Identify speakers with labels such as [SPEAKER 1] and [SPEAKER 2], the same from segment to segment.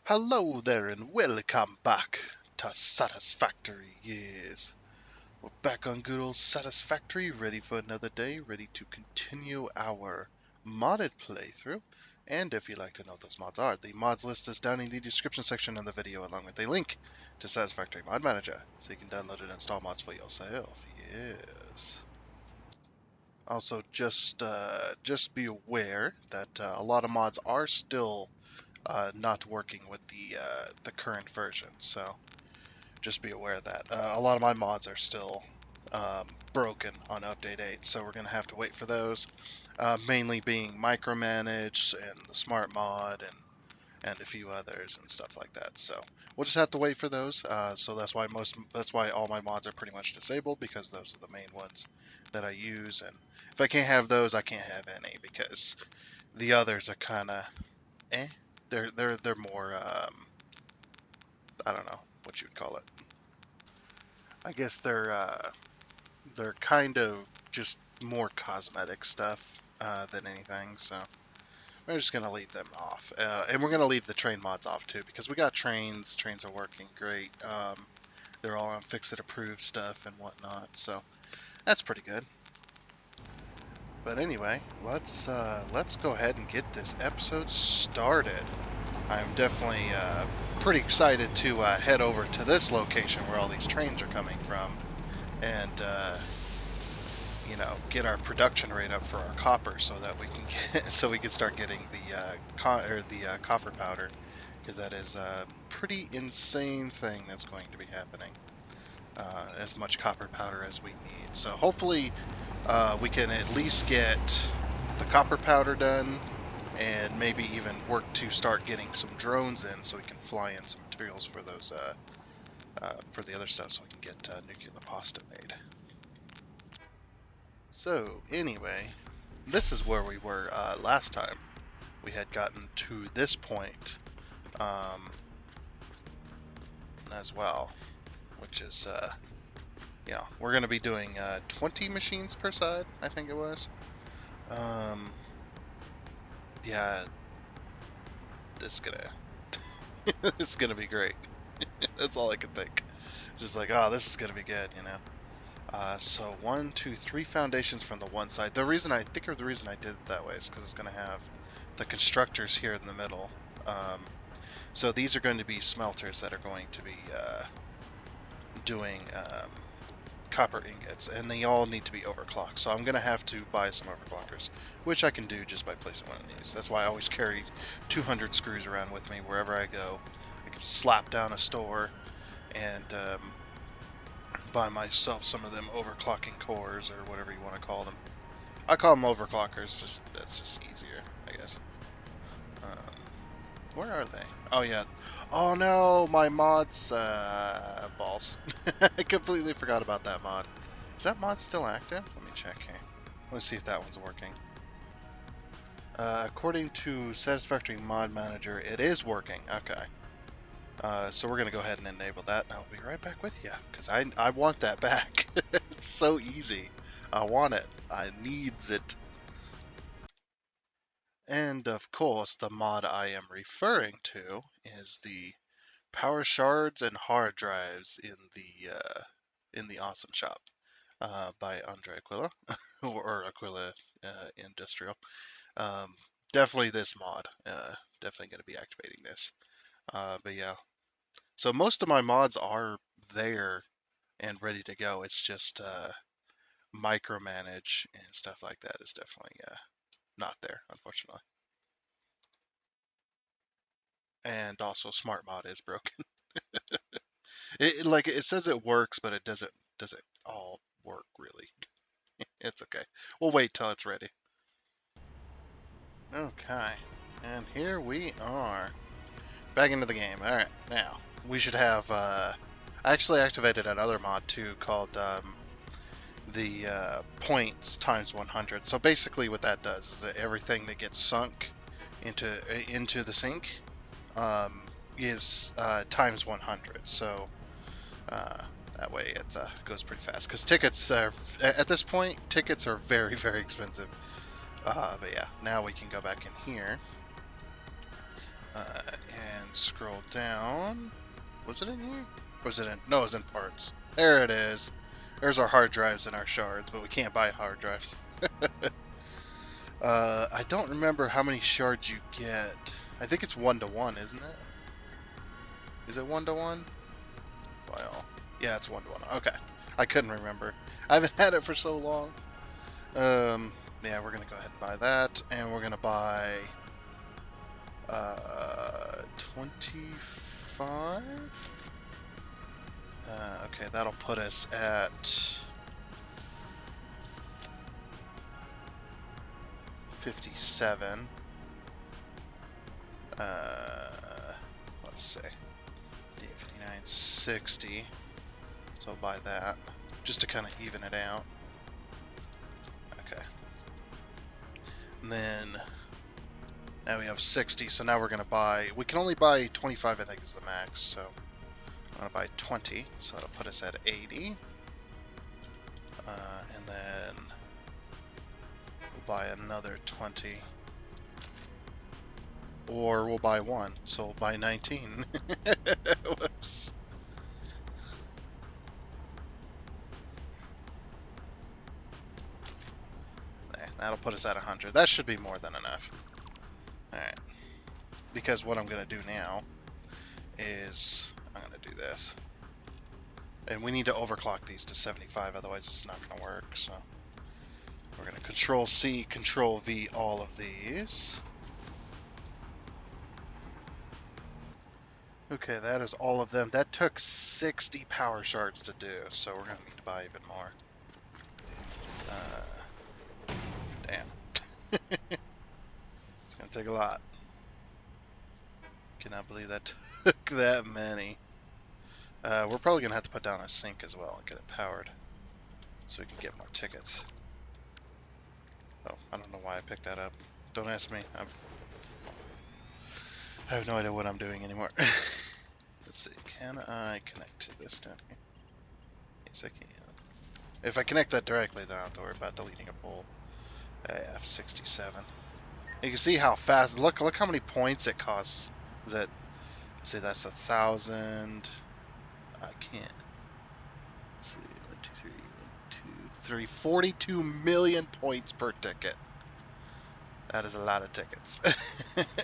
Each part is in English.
[SPEAKER 1] Hello there and welcome back to Satisfactory. Yes, we're back on good old Satisfactory, ready for another day, ready to continue our modded playthrough. And if you'd like to know what those mods are, the mods list is down in the description section of the video along with a link to Satisfactory Mod Manager, so you can download and install mods for yourself. Yes. Also, just be aware that a lot of mods are still not working with the current version. So just be aware of that. A lot of my mods are still broken on update 8, so we're gonna have to wait for those. Mainly being micromanaged and the smart mod and a few others and stuff like that. So we'll just have to wait for those. So that's why all my mods are pretty much disabled, because those are the main ones that I use. And if I can't have those, I can't have any, because the others are kind of eh. They're more I don't know what you would call it. I guess they're kind of just more cosmetic stuff than anything. So we're just gonna leave them off, and we're gonna leave the train mods off too, because we got trains. Trains are working great. They're all on fix-it approved stuff and whatnot. So that's pretty good. But anyway, let's go ahead and get this episode started. I'm definitely pretty excited to head over to this location where all these trains are coming from, and get our production rate up for our copper, so that we can start getting the copper powder, because that is a pretty insane thing that's going to be happening. As much copper powder as we need. So hopefully we can at least get the copper powder done, and maybe even work to start getting some drones in, so we can fly in some materials for those for the other stuff, so we can get nuclear pasta made. So anyway, this is where we were last time. We had gotten to this point as well, which is we're going to be doing 20 machines per side, I think it was. Yeah, this is gonna this is gonna be great. That's all I could think. Just like, oh, this is gonna be good, So 1, 2, 3 foundations from the one side. The reason I did it that way is because it's gonna have the constructors here in the middle. So these are going to be smelters that are going to be doing copper ingots, and they all need to be overclocked. So I'm gonna have to buy some overclockers, which I can do just by placing one of these. That's why I always carry 200 screws around with me wherever I go. I can slap down a store and buy myself some of them overclocking cores, or whatever you want to call them. I call them overclockers. That's just easier, I guess. Where are they? Oh yeah. Oh no, my mod's balls. I completely forgot about that mod. Is that mod still active? Let me check here. Let's see if that one's working. According to Satisfactory Mod Manager, it is working. Okay. So we're going to go ahead and enable that. I'll be right back with you, because I want that back. It's so easy. I want it. I needs it. And of course, the mod I am referring to is the power shards and hard drives in the Awesome Shop by Andre Aquila or Aquila Industrial. Definitely this mod. Definitely going to be activating this. But yeah, so most of my mods are there and ready to go. It's just micromanage and stuff like that is definitely not there, unfortunately. And also, smart mod is broken. It says it works, but it doesn't all work really. It's okay. We'll wait till it's ready. Okay, and here we are, back into the game. All right, now we should have. I actually activated another mod too, called the points times 100. So basically, what that does is that everything that gets sunk into the sink is times 100. So that way it goes pretty fast. Because tickets are, at this point, tickets are very, very expensive. But yeah, now we can go back in here And scroll down. Was it in here? Or was it in? No, it was in parts. There it is. There's our hard drives and our shards, but we can't buy hard drives. I don't remember how many shards you get. I think it's 1-to-1, isn't it? Is it 1-to-1? Well, yeah, it's 1-to-1. Okay. I couldn't remember. I haven't had it for so long. Yeah, we're gonna go ahead and buy that, and we're gonna buy 25. Okay, that'll put us at 57. Let's see. D59, 60. So I'll buy that just to kind of even it out. Okay. And then now we have 60, so now we're going to buy, we can only buy 25, I think is the max, so I'm going to buy 20, so that'll put us at 80. And then we'll buy another 20. Or we'll buy one, so we'll buy 19. Whoops. There, that'll put us at 100. That should be more than enough. Alright. Because what I'm going to do now is I'm going to do this. And we need to overclock these to 75, otherwise it's not going to work. So we're going to Control-C, Control-V all of these. Okay, that is all of them. That took 60 power shards to do, so we're going to need to buy even more. Damn. It's going to take a lot. Cannot believe that took that many. We're probably going to have to put down a sink as well and get it powered so we can get more tickets. Oh, I don't know why I picked that up. Don't ask me. I have no idea what I'm doing anymore. Let's see. Can I connect to this down here? Yes, I can. If I connect that directly, then I don't have to worry about deleting a pole. I have 67. You can see how fast. Look how many points it costs. Is that? Let's see, that's 1,000. I can't. Let's see, 1, 2, 3, 1, 2, 3, 42 million points per ticket. That is a lot of tickets,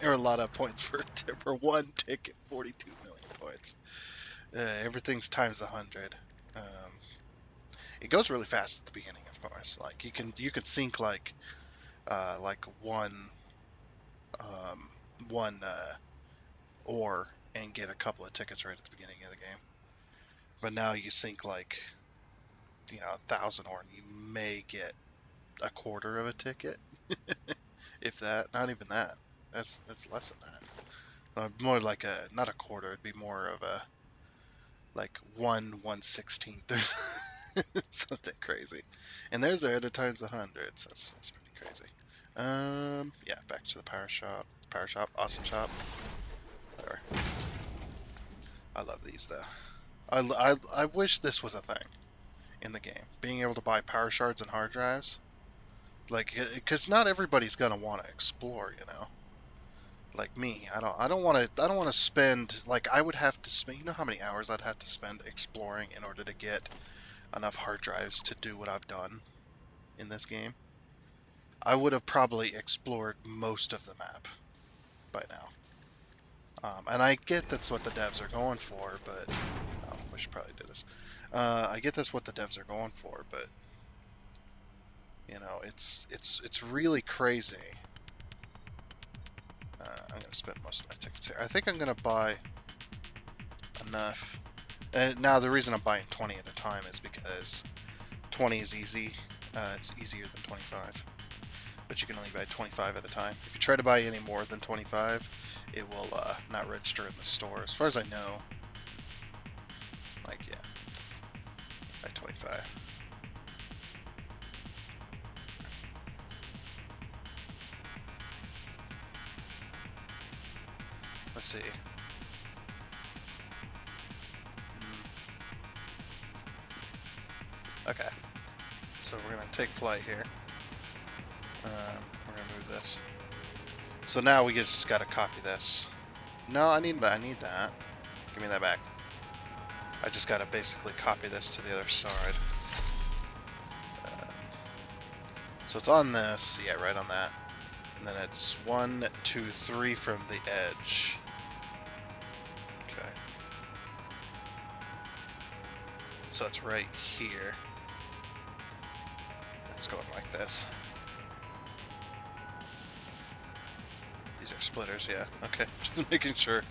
[SPEAKER 1] or a lot of points for one ticket. 42 million points. Everything's times 100. It goes really fast at the beginning, of course. Like you can sink like one ore and get a couple of tickets right at the beginning of the game. But now you sink like 1,000 ore and you may get a quarter of a ticket. If that, not even that. That's less than that. More like not a quarter. It'd be more of a like 1/116th, something crazy. And there's there at times 100. So that's pretty crazy. Yeah, back to the power shop. Power shop, awesome shop. Whatever. I love these though. I wish this was a thing in the game. Being able to buy power shards and hard drives. Like, because not everybody's gonna want to explore, Like me, I don't want to spend, like, I would have to spend, you know how many hours I'd have to spend exploring in order to get enough hard drives to do what I've done in this game. I would have probably explored most of the map by now. And I get that's what the devs are going for, but I should probably do this. I get that's what the devs are going for, but it's really crazy. I'm gonna spend most of my tickets here. I think I'm gonna buy enough. And now the reason I'm buying 20 at a time is because 20 is easy. It's easier than 25. But you can only buy 25 at a time. If you try to buy any more than 25, it will not register in the store. As far as I know, like, yeah, buy 25. Let's see. Okay. So we're going to take flight here. We're going to move this. So now we just got to copy this No, I need that. I need that. Give me that back. I just gotta basically copy this to the other side. So it's on this. Yeah, right on that. And then it's 1, 2, 3 from the edge. Okay. So it's right here. It's going like this. These are splitters, yeah. Okay, just making sure.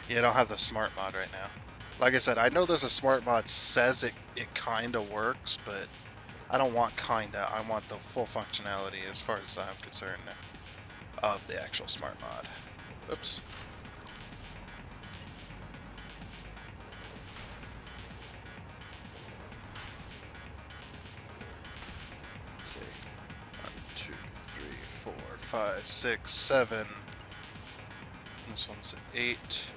[SPEAKER 1] Yeah, I don't have the smart mod right now. Like I said, I know there's a smart mod says it kind of works, but I don't want kinda. I want the full functionality as far as I'm concerned of the actual smart mod. Oops. Let's see. 1, 2, 3, 4, 5, 6, 7. This one's at 8,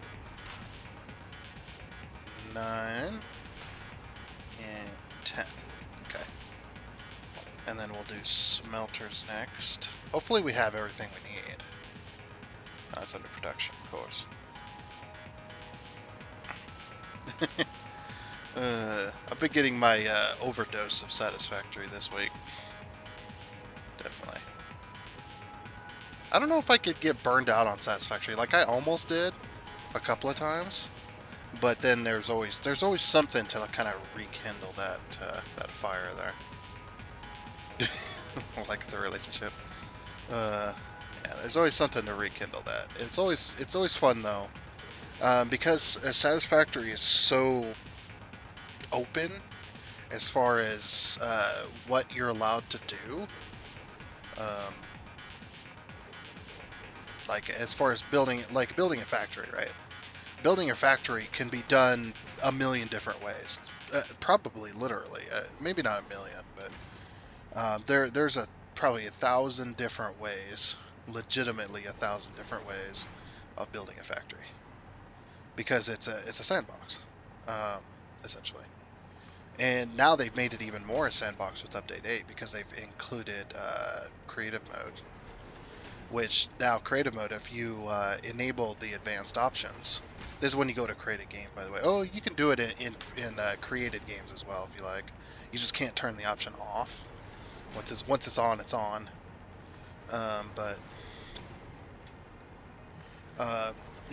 [SPEAKER 1] 9, and 10. Okay. And then we'll do smelters next. Hopefully we have everything we need. That's under production, of course. I've been getting my overdose of Satisfactory this week. Definitely. I don't know if I could get burned out on Satisfactory. Like I almost did a couple of times, but then there's always something to kind of rekindle that that fire there. Like it's a relationship. Yeah, there's always something to rekindle that. It's always fun though, because Satisfactory is so open as far as what you're allowed to do. Like as far as building a factory, right? Building a factory can be done a million different ways. Probably literally, maybe not a million, but there's probably 1,000 different ways, legitimately 1,000 different ways of building a factory, because it's a sandbox, essentially. And now they've made it even more a sandbox with Update 8 because they've included creative mode. Which now creative mode, if you enable the advanced options, this is when you go to create a game, by the way. Oh, you can do it in created games as well if you like. You just can't turn the option off. Once it's on, it's on. But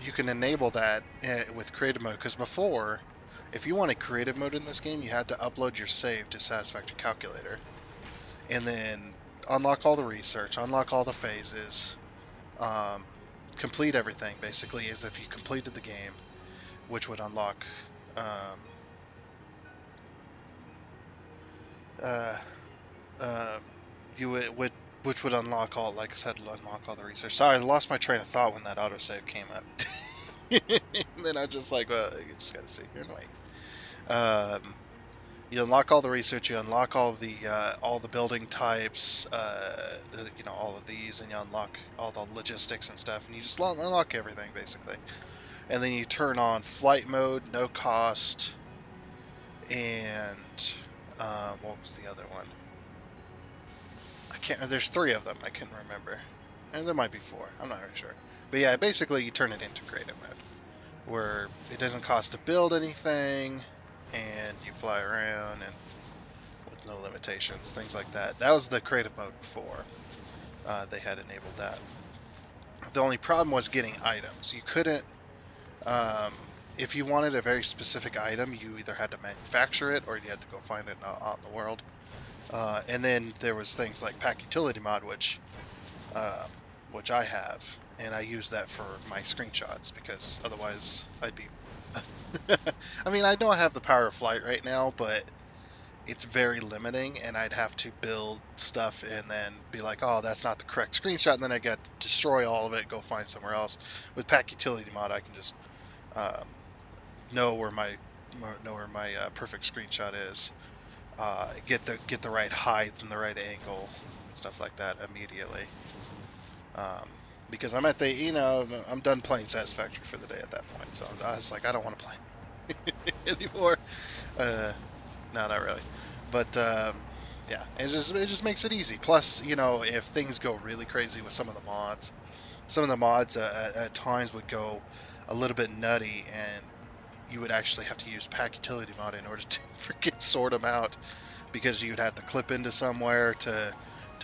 [SPEAKER 1] you can enable that with creative mode, because before, if you wanted creative mode in this game, you had to upload your save to Satisfactory Calculator, and then unlock all the research, unlock all the phases, complete everything basically as if you completed the game, which would unlock uh, uh, you would which would unlock all, like I said, unlock all the research. Sorry, I lost my train of thought when that autosave came up. And then I just like, well, you just gotta sit here and wait. You unlock all the research, you unlock all the building types, all of these, and you unlock all the logistics and stuff, and you just unlock everything basically. And then you turn on flight mode, no cost, and what was the other one? I can't. There's 3 of them. I can't remember, and there might be 4. I'm not really sure. But yeah, basically you turn it into creative mode, where it doesn't cost to build anything, and you fly around and with no limitations, things like that. That was the creative mode before. They had enabled that. The only problem was getting items. You couldn't, if you wanted a very specific item, you either had to manufacture it or you had to go find it out in the world. And then there was things like pack utility mod, which I have, and I use that for my screenshots because otherwise I'd be. I mean, I know I have the power of flight right now, but it's very limiting, and I'd have to build stuff and then be like, oh, that's not the correct screenshot, and then I got to destroy all of it and go find somewhere else. With pack utility mod, I can just know where my perfect screenshot is, get the right height and the right angle and stuff like that immediately. Because I'm at the, I'm done playing Satisfactory for the day at that point, so I was like, I don't want to play anymore. No, not really. But yeah, it just makes it easy. Plus, if things go really crazy with some of the mods, some of the mods at times would go a little bit nutty, and you would actually have to use pack utility mod in order to freaking sort them out, because you'd have to clip into somewhere to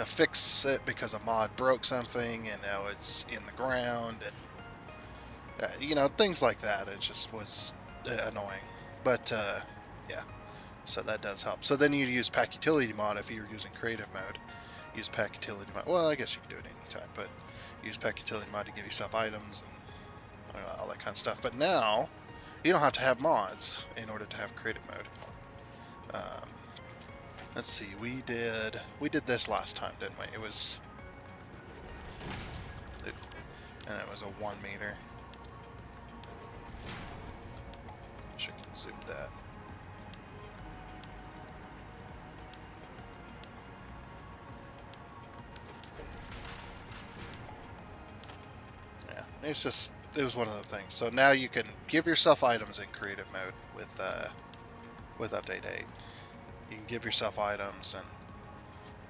[SPEAKER 1] fix it because a mod broke something and now it's in the ground, and things like that. It just was annoying, but yeah. So that does help. So then you'd use pack utility mod if you were using creative mode. Use pack utility mod. Well, I guess you can do it anytime, but use pack utility mod to give yourself items and all that kind of stuff. But now you don't have to have mods in order to have creative mode. Let's see. We did this last time, didn't we? It was a 1 meter. Wish I can zoom that. It was one of the things. So now you can give yourself items in creative mode with update 8. You can give yourself items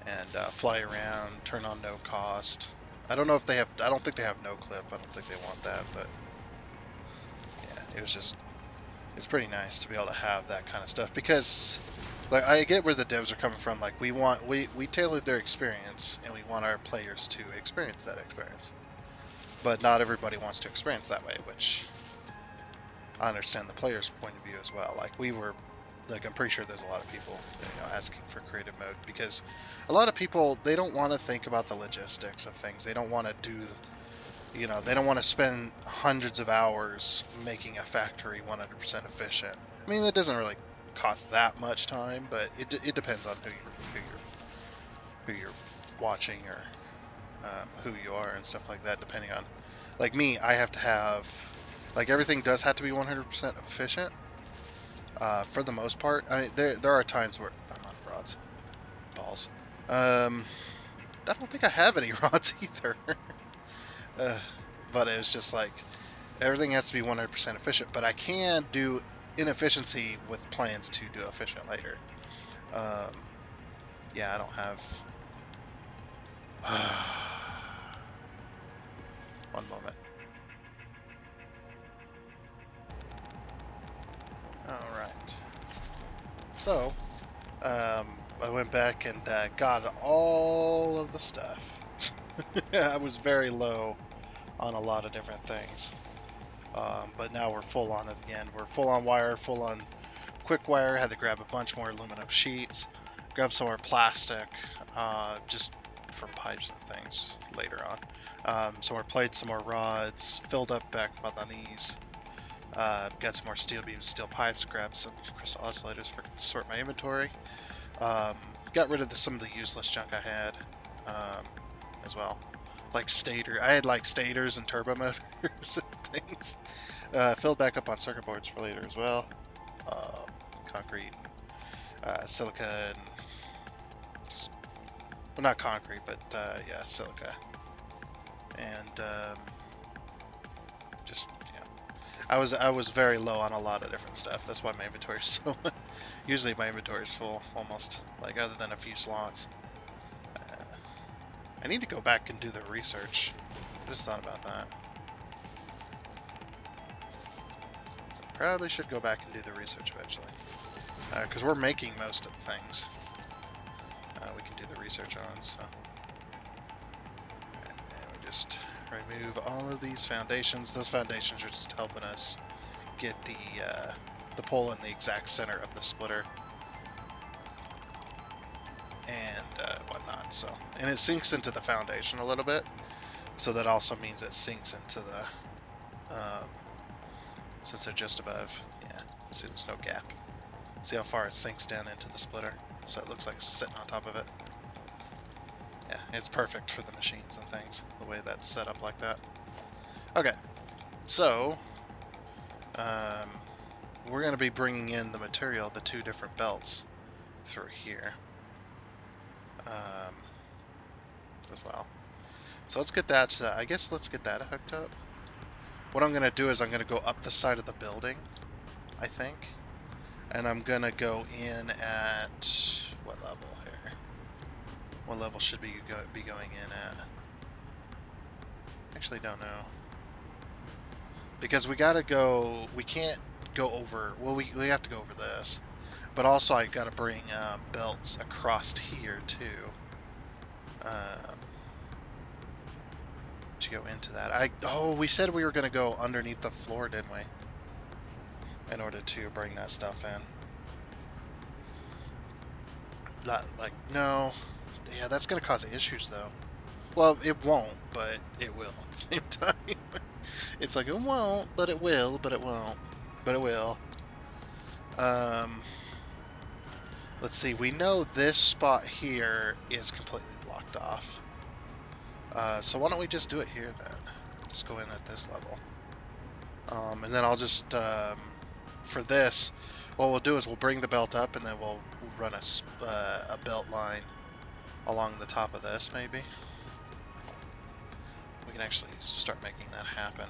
[SPEAKER 1] and fly around, turn on no cost. I don't know if they have. I don't think they have no clip. I don't think they want that, but yeah, it's pretty nice to be able to have that kind of stuff, because like I get where the devs are coming from. Like we tailored their experience, and we want our players to experience that experience. But not everybody wants to experience that way, which I understand the player's point of view as well. Like I'm pretty sure there's a lot of people asking for creative mode, because a lot of people, they don't want to think about the logistics of things. They don't want to do, they don't want to spend hundreds of hours making a factory 100% efficient. I mean, it doesn't really cost that much time, but it depends on who you're watching, or who you are and stuff like that. Depending on, like me, I have to have, like, everything does have to be 100% efficient for the most part. I mean, there are times where I'm on rods, balls. I don't think I have any rods either. But it's just like everything has to be 100% efficient. But I can do inefficiency with plans to do efficient later. Yeah, I don't have. One moment. Alright. So, I went back and got all of the stuff. I was very low on a lot of different things. But now we're full on it again. We're full on wire, full on quick wire. Had to grab a bunch more aluminum sheets, grab some more plastic, just for pipes and things later on. Some more plates, some more rods, filled up back about the knees. Got some more steel beams, steel pipes, grabbed some crystal oscillators to sort my inventory. Got rid of some of the useless junk I had as well. Like stator, I had like stators and turbo motors and things. Filled back up on circuit boards for later as well. Concrete, silica, and well, not concrete, but yeah, silica, and just I was very low on a lot of different stuff. That's why my inventory is so. Usually my inventory is full, almost, like, other than a few slots. I need to go back and do the research. Just thought about that. So probably should go back and do the research eventually, because we're making most of the things. We can do the research on. So, and we just remove all of these foundations. Those foundations are just helping us get the pole in the exact center of the splitter and whatnot. So, and it sinks into the foundation a little bit, so that also means it sinks into the since they're just above. Yeah, see, there's no gap. See how far it sinks down into the splitter, so it looks like it's sitting on top of it. Yeah, it's perfect for the machines and things, the way that's set up like that. Okay, so we're going to be bringing in the material, the 2 different belts, through here as well. So let's get that, I guess let's get that hooked up. What I'm going to do is I'm going to go up the side of the building, I think. And I'm going to go in at, what level here? What level should we be going in Actually, don't know. Because we gotta go, we can't go over, well, we have to go over this. But also I gotta bring belts across here too. To go into that. Oh, we said we were gonna go underneath the floor, didn't we? In order to bring that stuff in. Like, no. Yeah, that's gonna cause issues though. Well, it won't, but it will at the same time. It's like, it won't, but it will, but it won't, but it will. Let's see, we know this spot here is completely blocked off. So why don't we just do it here then? Just go in at this level. And then I'll just, for this, what we'll do is we'll bring the belt up and then we'll run a belt line along the top of this, maybe. We can actually start making that happen.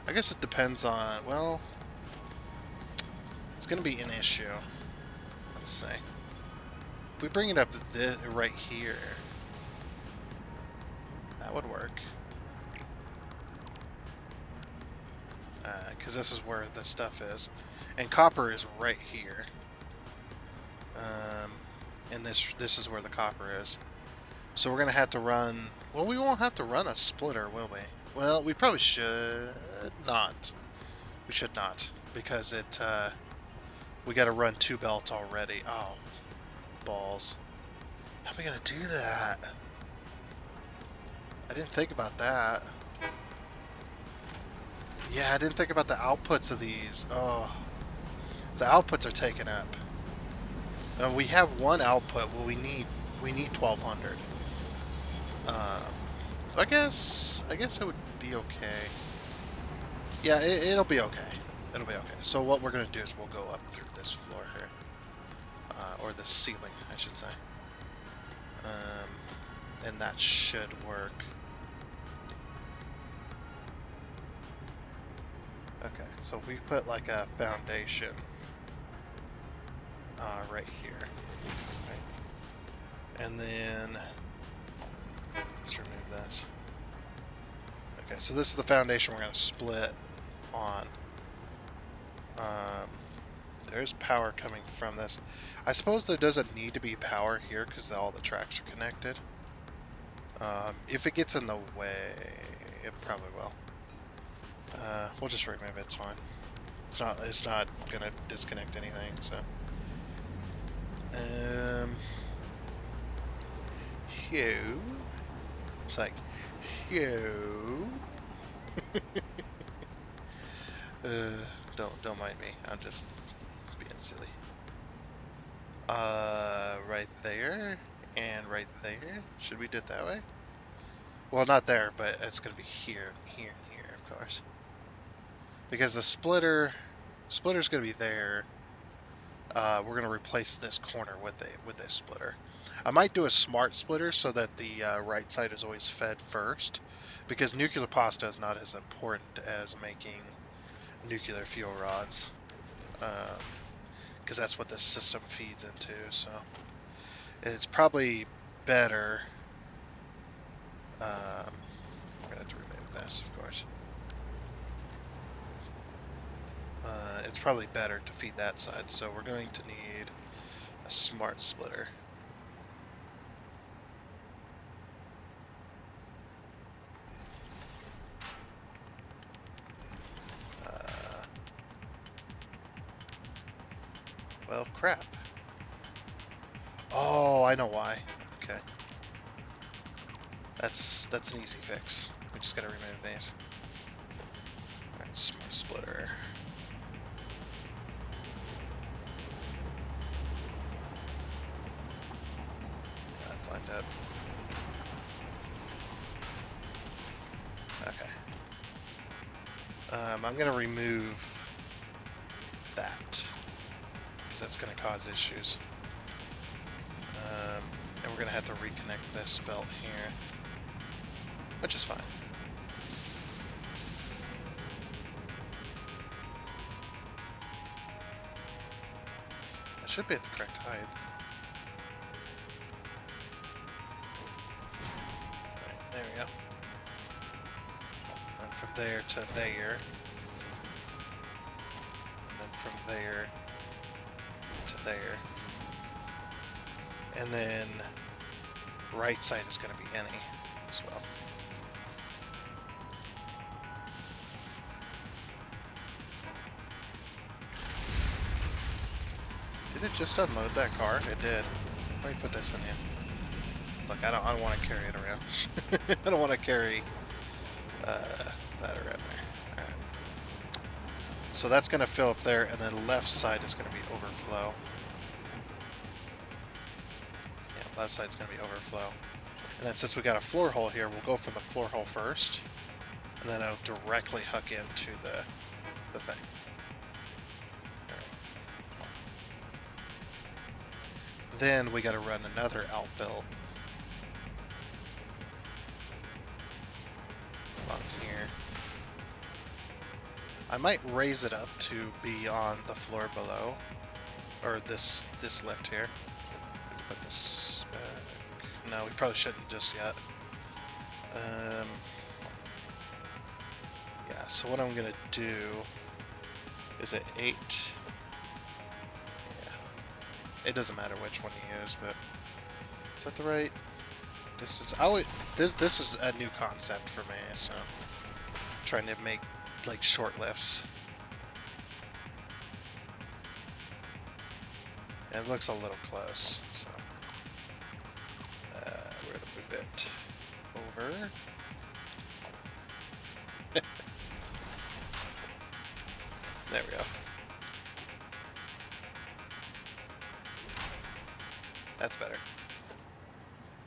[SPEAKER 1] I guess it depends on, well, it's going to be an issue. Let's see. If we bring it up right here, that would work. Because this is where the stuff is. And copper is right here. And this is where the copper is. So we're going to have to run... Well, we won't have to run a splitter, will we? Well, we probably should not. We should not. Because we got to run 2 belts already. Oh, balls. How are we going to do that? I didn't think about that. Yeah, I didn't think about the outputs of these. Oh, the outputs are taken up. We have one output. Well, we need 1,200. I guess it would be okay. Yeah, it'll be okay. It'll be okay. So what we're gonna do is we'll go up through this floor here, or the ceiling, I should say. And that should work. Okay, so if we put like a foundation right here, right? And then let's remove this. Okay, so this is the foundation we're going to split on. There's power coming from this. I suppose there doesn't need to be power here because all the tracks are connected. If it gets in the way, it probably will. We'll just remove it, it's fine. It's not gonna disconnect anything, so. Hugh. It's like, Hugh. Don't mind me. I'm just being silly. Right there and right there. Should we do it that way? Well, not there, but it's gonna be here, here, and here, of course. Because the splitter's gonna be there. We're gonna replace this corner with a splitter. I might do a smart splitter so that the right side is always fed first, because nuclear pasta is not as important as making nuclear fuel rods, because that's what this system feeds into. So it's probably better. We're gonna have to remove this, of course. It's probably better to feed that side, so we're going to need a smart splitter. Well, crap. Oh, I know why. Okay. That's an easy fix. We just gotta remove these. Alright, smart splitter. That's lined up. Okay. I'm gonna remove that, because that's gonna cause issues. And we're gonna have to reconnect this belt here, which is fine. I should be at the correct height. go. And from there to there. And then from there to there. And then right side is going to be any as well. Did it just unload that car? It did. Let me put this in here. Look, I don't want to carry it around. I don't want to carry that around there. Alright. So that's going to fill up there, and then left side is going to be overflow. Yeah, left side's going to be overflow. And then since we got a floor hole here, we'll go from the floor hole first, and then it'll directly hook into the thing. Then we got to run another outbuilt on here. I might raise it up to be on the floor below, or this lift here. Put this back. No, we probably shouldn't just yet. Yeah. So what I'm gonna do is at 8. It doesn't matter which one you use, but is that the right? This is a new concept for me, so I'm trying to make like short lifts. And it looks a little close, so we're gonna move it over. There we go. That's better.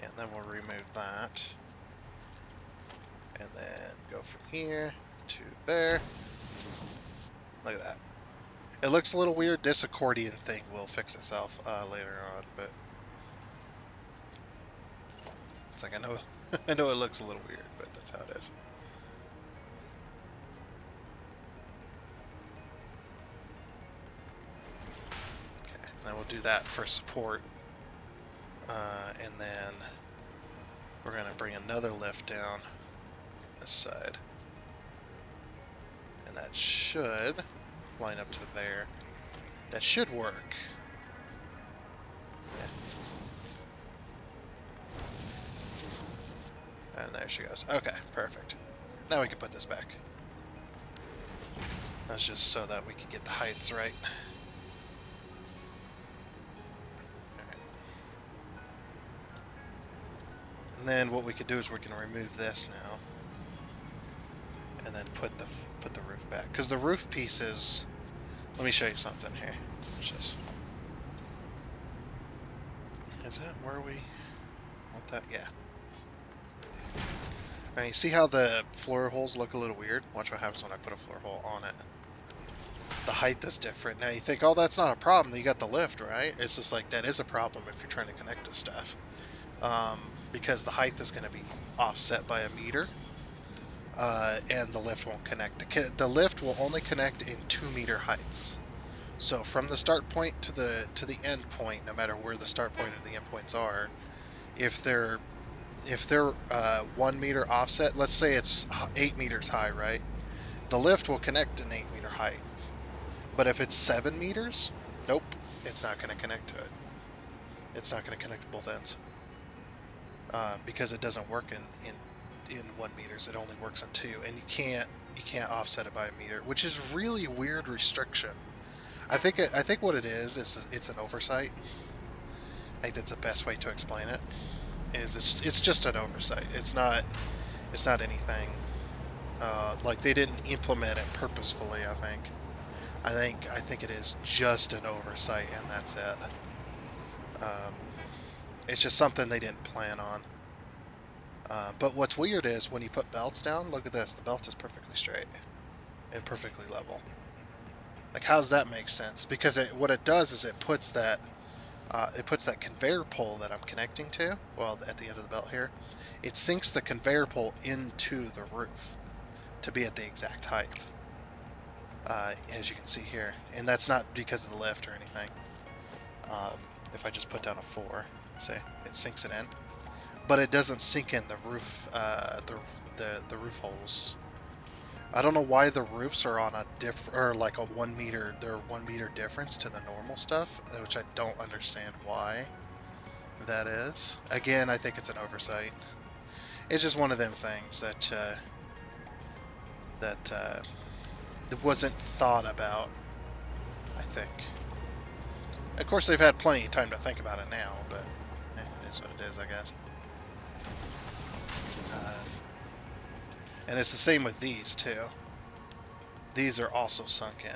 [SPEAKER 1] And then we'll remove that. And then go from here to there. Look at that. It looks a little weird. This accordion thing will fix itself later on, but it's like I know I know it looks a little weird, but that's how it is. Okay, then we'll do that for support. And then we're going to bring another lift down this side. And that should line up to there. That should work. Yeah. And there she goes. Okay, perfect. Now we can put this back. That's just so that we can get the heights right. And then what we could do is we can remove this now, and then put the roof back. Because the roof pieces, let me show you something here. Watch this. Is that where we want that? Yeah. Now you see how the floor holes look a little weird? Watch what happens when I put a floor hole on it. The height is different. Now you think, oh, that's not a problem. You got the lift, right? It's just like that is a problem if you're trying to connect to stuff. Because the height is going to be offset by a meter, and the lift won't connect. The lift will only connect in 2-meter heights. So from the start point to the end point, no matter where the start point and the end points are, if they're 1 meter offset, let's say it's 8 meters high, right? The lift will connect in 8-meter height. But if it's 7 meters, nope, it's not going to connect to it. It's not going to connect to both ends. Because it doesn't work in 1 meters. It only works on 2, and you can't offset it by a meter, which is really weird restriction. I think what it is it's an oversight. I think that's the best way to explain it. It's just an oversight. It's not anything like they didn't implement it purposefully. I think it is just an oversight, and that's it. It's just something they didn't plan on. But what's weird is when you put belts down, look at this. The belt is perfectly straight and perfectly level. Like, how does that make sense? Because what it does is it puts that conveyor pole that I'm connecting to, well, at the end of the belt here, it sinks the conveyor pole into the roof to be at the exact height, as you can see here. And that's not because of the lift or anything. If I just put down a 4, say, it sinks it in. but it doesn't sink in the roof, the roof holes. I don't know why the roofs are on a or like a 1 meter, they're 1 meter difference to the normal stuff, which I don't understand why that is. Again, I think it's an oversight. It's just one of them things that wasn't thought about, I think. Of course, they've had plenty of time to think about it now, but it is what it is, I guess. And it's the same with these, too. These are also sunk in.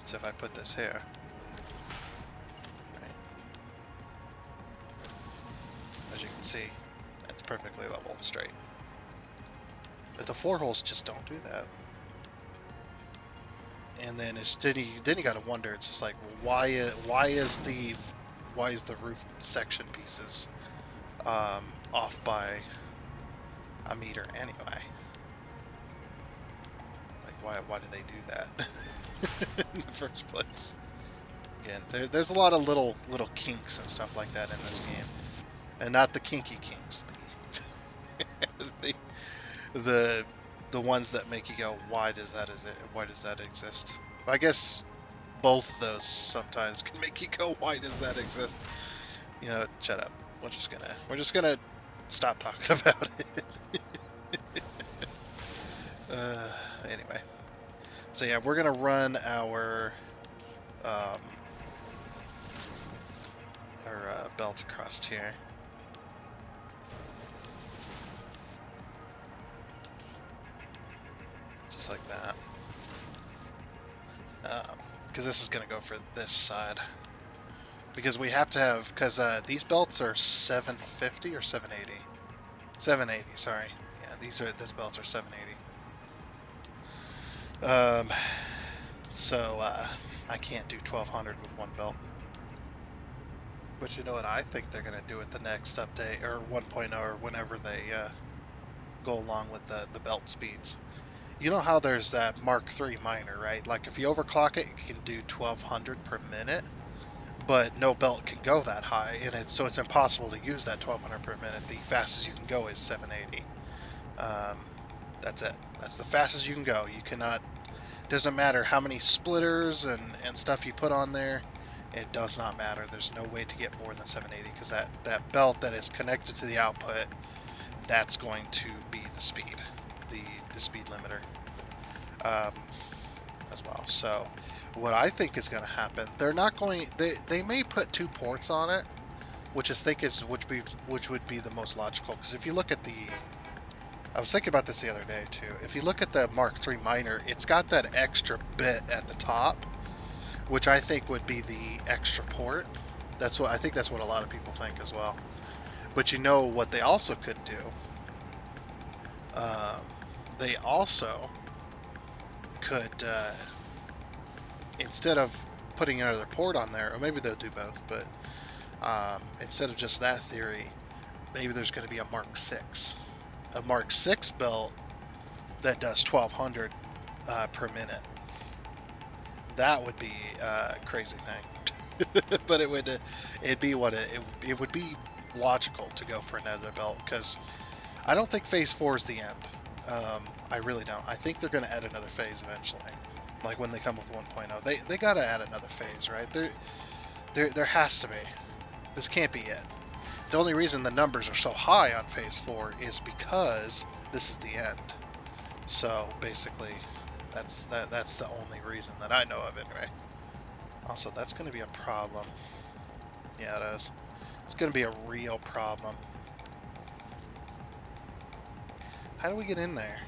[SPEAKER 1] So if I put this here, right, as you can see, it's perfectly level and straight. But the floor holes just don't do that. And then then you got to wonder. It's just like, well, why is the roof section pieces off by a meter anyway? Like, why do they do that in the first place? Again, there's a lot of little kinks and stuff like that in this game, and not the kinky kinks, the ones that make you go, why does that exist? I guess both those sometimes can make you go, why does that exist? You know, shut up. We're just gonna stop talking about it. Anyway, so yeah, we're gonna run our belt across here. Just like that. Because this is going to go for this side. Because we have to have, because these belts are 750 or 780? 780, sorry. Yeah, these belts are 780. So I can't do 1200 with one belt. But you know what I think they're going to do at the next update, or 1.0, or whenever they go along with the belt speeds. You know how there's that Mark III miner, right? Like if you overclock it, you can do 1200 per minute, but no belt can go that high, and so it's impossible to use that 1200 per minute. The fastest you can go is 780. That's it. That's the fastest you can go. You cannot. Doesn't matter how many splitters and stuff you put on there. It does not matter. There's no way to get more than 780 because that belt that is connected to the output, that's going to be the speed. The speed limiter as well. So what I think is going to happen, they're not going, they may put 2 ports on it, which would be the most logical, because if you look at I was thinking about this the other day too, if you look at the Mark III miner, it's got that extra bit at the top, which I think would be the extra port. I think that's what a lot of people think as well. But you know what they also could do? They also could, instead of putting another port on there, or maybe they'll do both, but instead of just that theory, maybe there's going to be a Mark VI. A Mark VI belt that does 1200 per minute. That would be a crazy thing. But it'd be what it would be logical to go for another belt, because I don't think phase 4 is the end. I really don't. I think they're going to add another phase eventually. Like when they come with 1.0. They got to add another phase, right? There has to be. This can't be it. The only reason the numbers are so high on phase 4 is because this is the end. So basically, that's the only reason that I know of anyway. Also, that's going to be a problem. Yeah, it is. It's going to be a real problem. How do we get in there?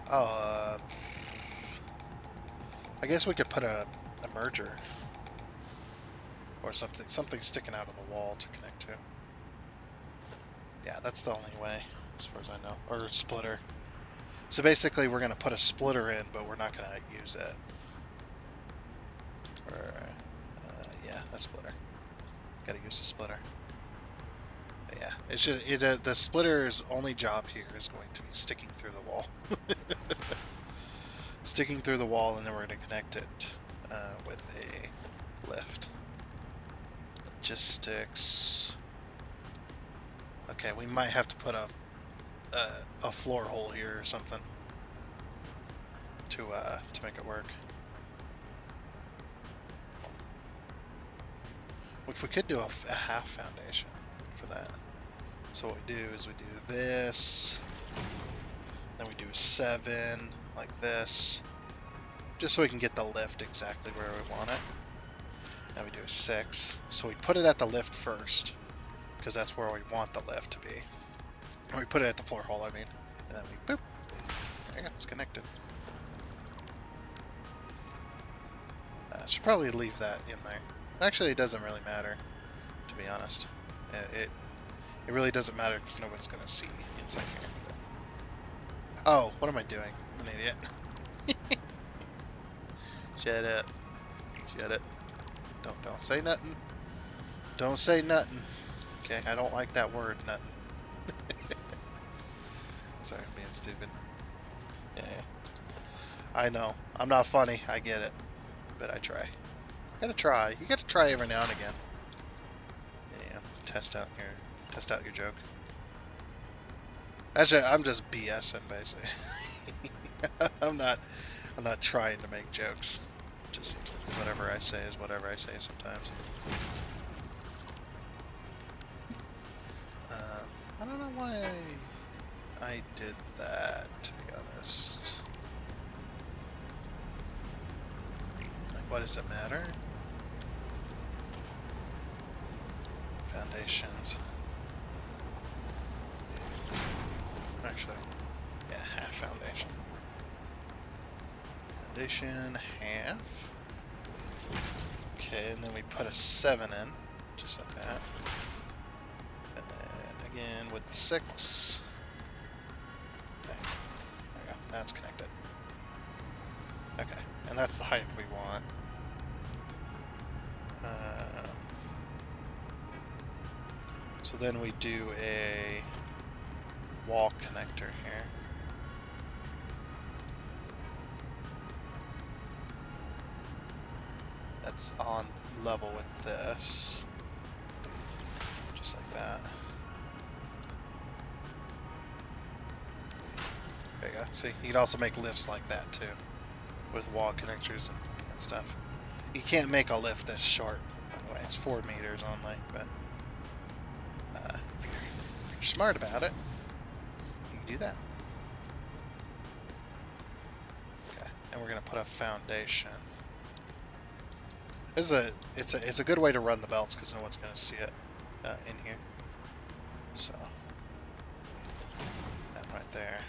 [SPEAKER 1] Oh, I guess we could put a merger or something sticking out of the wall to connect to. Yeah, that's the only way, as far as I know. Or a splitter. So basically, we're going to put a splitter in, but we're not going to use it. Or, yeah, a splitter. Got to use a splitter. But yeah, it's just the splitter's only job here is going to be sticking through the wall. Sticking through the wall, and then we're going to connect it with a lift. Logistics. Okay, we might have to put a floor hole here or something to make it work. Which we could do a half foundation for that. So what we do is we do this, then we do 7 like this, just so we can get the lift exactly where we want it. Then we do a 6. So we put it at the lift first, because that's where we want the lift to be. And we put it at the floor hole, I mean. And then we boop. There you go, it's connected. Should probably leave that in there. Actually, it doesn't really matter, to be honest. It really doesn't matter because nobody's going to see inside here. Oh, what am I doing? I'm an idiot. Shut up. Shut it. Don't say nothing. Don't say nothing. Okay, I don't like that word, nothing. Sorry, I'm being stupid. Yeah. I know. I'm not funny. I get it. But I try. Gotta try. You gotta try every now and again. Yeah. Test out your joke. Actually, I'm just BSing basically. I'm not trying to make jokes. Just whatever I say is whatever I say sometimes. I don't know why I did that, to be honest. Like, why does it matter? Foundations. Actually, yeah, half foundation. Foundation, half. Okay, and then we put a 7 in, just like that. And then again with the 6. Okay, there we go, now it's connected. Okay, and that's the height we want. So then we do a wall connector here. That's on level with this. Just like that. There you go. See, you can also make lifts like that too, with wall connectors and stuff. You can't make a lift this short, by the way. It's 4 meters only, but if you're smart about it, you can do that. Okay, and we're gonna put a foundation. It's a good way to run the belts because no one's gonna see it in here. So that right there,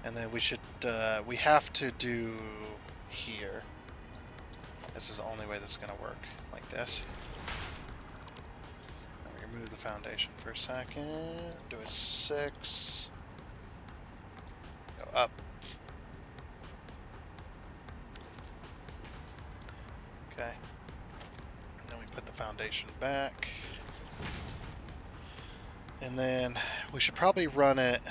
[SPEAKER 1] and then we have to do here. This is the only way this is gonna work, like this. Then we remove the foundation for a second. Do a 6. Go up. Okay. And then we put the foundation back. And then we should probably run it.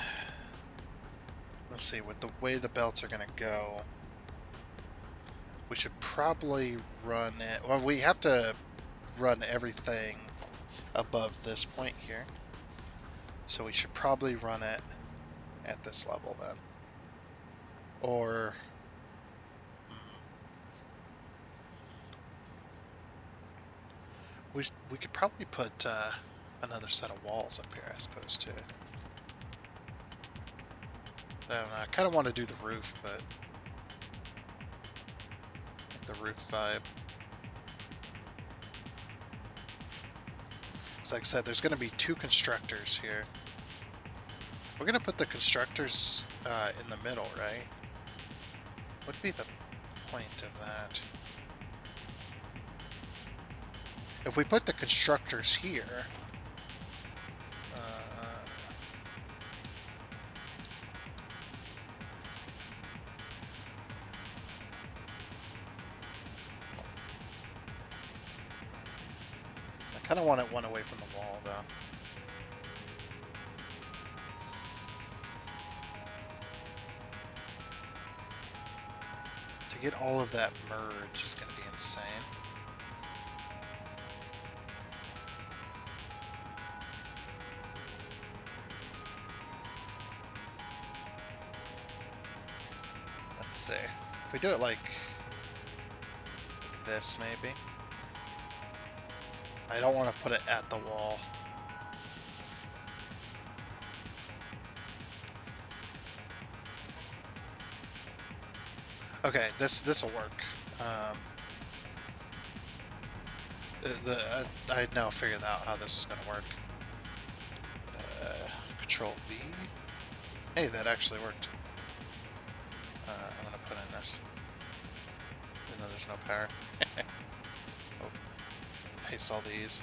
[SPEAKER 1] Let's see, with the way the belts are going to go, we should probably run it. Well, we have to run everything above this point here. So we should probably run it at this level then. Or we could probably put another set of walls up here, I suppose, too. I don't know, I kind of want to do the roof, but the roof vibe. Like I said, there's going to be 2 constructors here. We're going to put the constructors in the middle, right? What would be the point of that? If we put the constructors here, I kind of want it one away from the wall, though. To get all of that merge is going to be insane. Let's see. If we do it like this, maybe. I don't want to put it at the wall. Okay, this will work. I now figured out how this is going to work. Control V. Hey, that actually worked. I'm going to put in this. Even though there's no power. Oh, paste all these.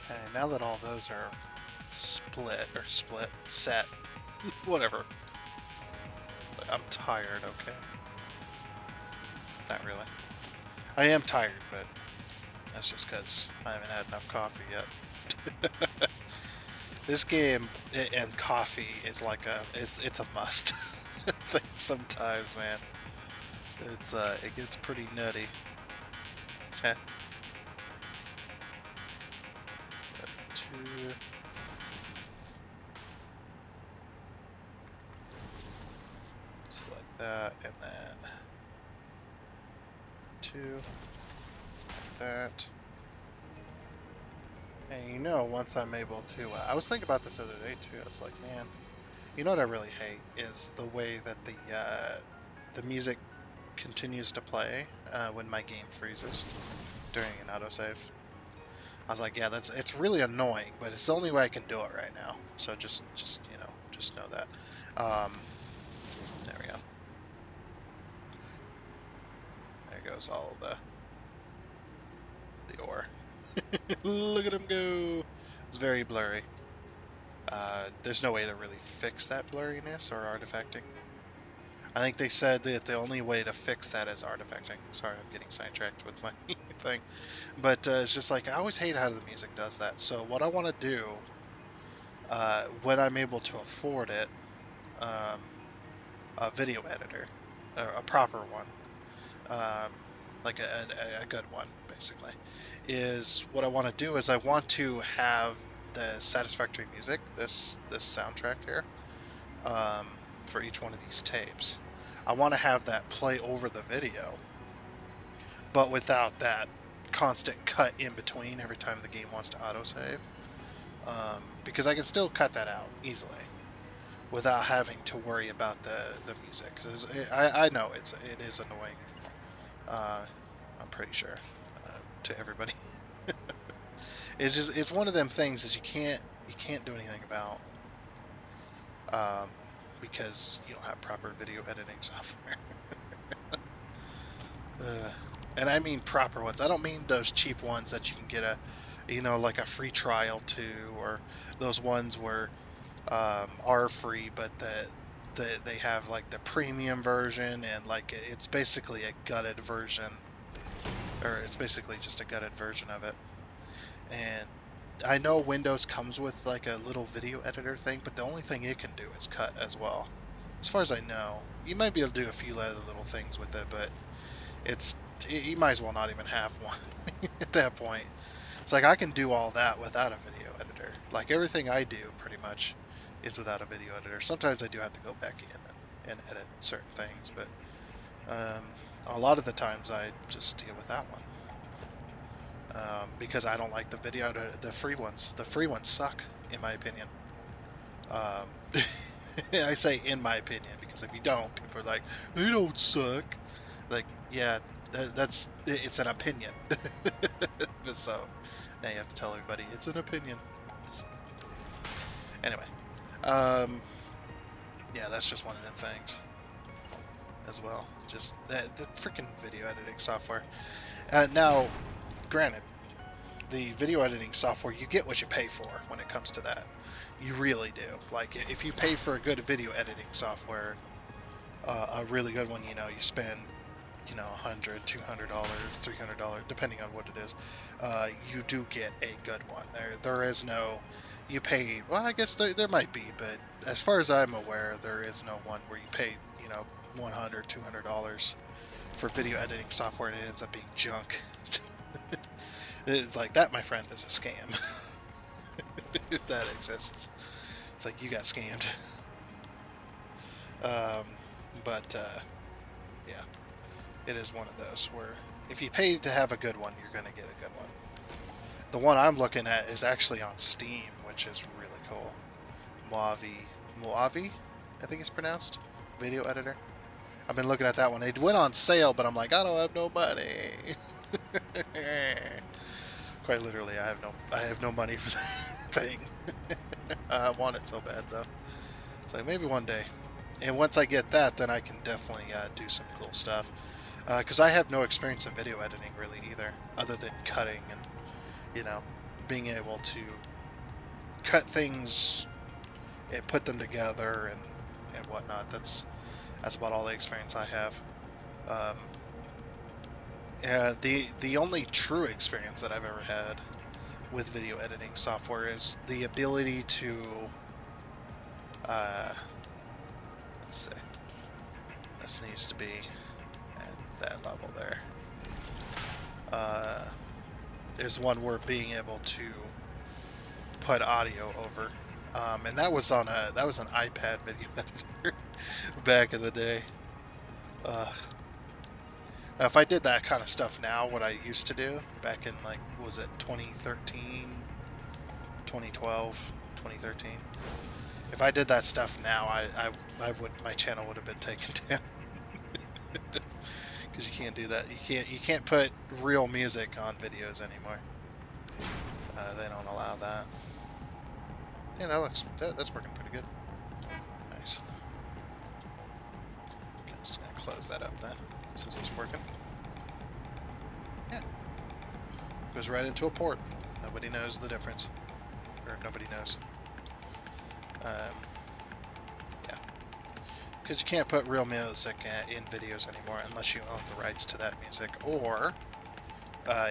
[SPEAKER 1] Okay, now that all those are set, whatever. I'm tired, okay? Not really. I am tired, but that's just because I haven't had enough coffee yet. This game and coffee is like it's a must thing sometimes, man. It gets pretty nutty. Okay. 2. So like that, and then 2. Like that. And you know, once I'm able to, I was thinking about this the other day too. I was like, man, you know what I really hate is the way that the music continues to play when my game freezes during an autosave. I was like, yeah, it's really annoying, but it's the only way I can do it right now. So just you know, just know that. There we go. There goes all the ore. Look at him go. It's very blurry. There's no way to really fix that blurriness or artifacting. I think they said that the only way to fix that is artifacting. Sorry, I'm getting sidetracked with my thing. But it's just like, I always hate how the music does that. So what I want to do, when I'm able to afford it, a video editor, a proper one, like a good one, basically, is what I want to do is I want to have the Satisfactory music, this soundtrack here, for each one of these tapes. I want to have that play over the video, but without that constant cut in between every time the game wants to autosave, because I can still cut that out easily without having to worry about the music. I know it is annoying. I'm pretty sure to everybody. It's one of them things that you can't do anything about, because you don't have proper video editing software. And I mean proper ones. I don't mean those cheap ones that you can get like a free trial to, or those ones where are free, but they have like the premium version, and like it's basically a gutted version, or it's basically just a gutted version of it. And I know Windows comes with like a little video editor thing, but the only thing it can do is cut as well. As far as I know, you might be able to do a few other little things with it, but you might as well not even have one at that point. It's like I can do all that without a video editor. Like everything I do pretty much is without a video editor. Sometimes I do have to go back in and edit certain things, but a lot of the times I just deal with that one. Because I don't like the video, the free ones. The free ones suck, in my opinion. I say in my opinion, because if you don't, people are like, they don't suck. Like, yeah, it's an opinion. So now you have to tell everybody it's an opinion. Anyway, yeah, that's just one of them things as well. Just the freaking video editing software. Now, granted, the video editing software, you get what you pay for when it comes to that. You really do. Like, if you pay for a good video editing software, a really good one, you spend, $100, $200, $300, depending on what it is, you do get a good one. There is no, you pay, well, I guess there might be, but as far as I'm aware, there is no one where you pay, $100, $200 for video editing software, and it ends up being junk. It's like that, my friend, is a scam. If that exists, it's like you got scammed. Yeah, it is one of those where if you pay to have a good one, you're gonna get a good one. The one I'm looking at is actually on Steam, which is really cool. Mojave, I think it's pronounced. Video editor. I've been looking at that one. It went on sale, but I'm like, I don't have no money. Quite literally, I have no money for that thing. I want it so bad though. It's like maybe one day. And once I get that, then I can definitely do some cool stuff. Because I have no experience in video editing really either, other than cutting and, you know, being able to cut things and put them together and whatnot. That's about all the experience I have. The only true experience that I've ever had with video editing software is the ability to let's see, this needs to be at that level there, is one where being able to put audio over, and that was an iPad video editor back in the day. If I did that kind of stuff now, what I used to do back in, like, was it 2013, 2012, 2013? If I did that stuff now, my channel would have been taken down. Because you can't do that. You can't put real music on videos anymore. They don't allow that. Yeah, that's working pretty good. Nice. Okay, I'm just gonna close that up then, since it's working. Yeah. Goes right into a port. Nobody knows the difference. Or nobody knows. Yeah. Because you can't put real music in videos anymore unless you own the rights to that music, or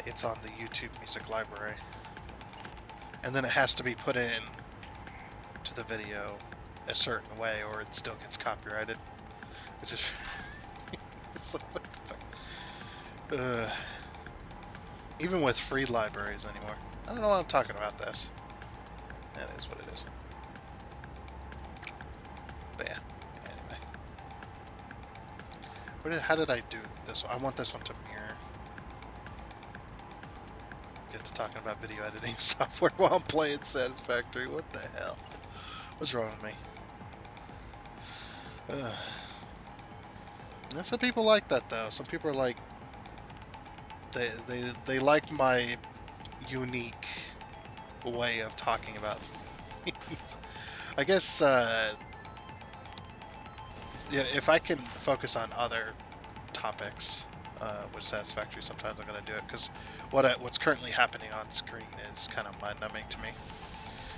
[SPEAKER 1] it's on the YouTube music library. And then it has to be put in to the video a certain way, or it still gets copyrighted. Which is... it's like, what the fuck? Even with free libraries anymore. I don't know why I'm talking about this. That is what it is. But yeah, anyway. How did I do this one? I want this one to mirror. Get to talking about video editing software while I'm playing Satisfactory. What the hell? What's wrong with me? Some people like that though. Some people are like, they like my unique way of talking about things. I guess yeah, if I can focus on other topics with Satisfactory, sometimes I'm gonna do it, because what's currently happening on screen is kind of mind-numbing to me.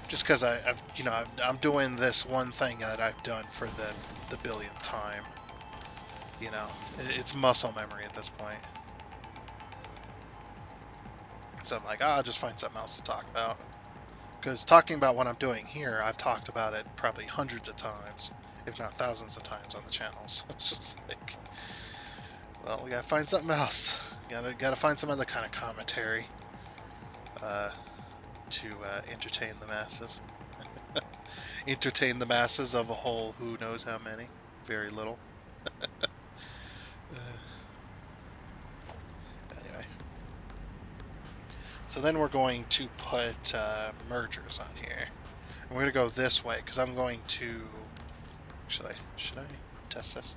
[SPEAKER 1] Just because I'm doing this one thing that I've done for the billionth time. You know, it's muscle memory at this point. So I'm like, I'll just find something else to talk about. Because talking about what I'm doing here, I've talked about it probably hundreds of times, if not thousands of times on the channel. So it's just like, well, we gotta find something else. Gotta find some other kind of commentary to entertain the masses. Entertain the masses of a whole who knows how many. Very little. Anyway. So then we're going to put mergers on here. And we're going to go this way, because I'm going to... Actually, should I test this?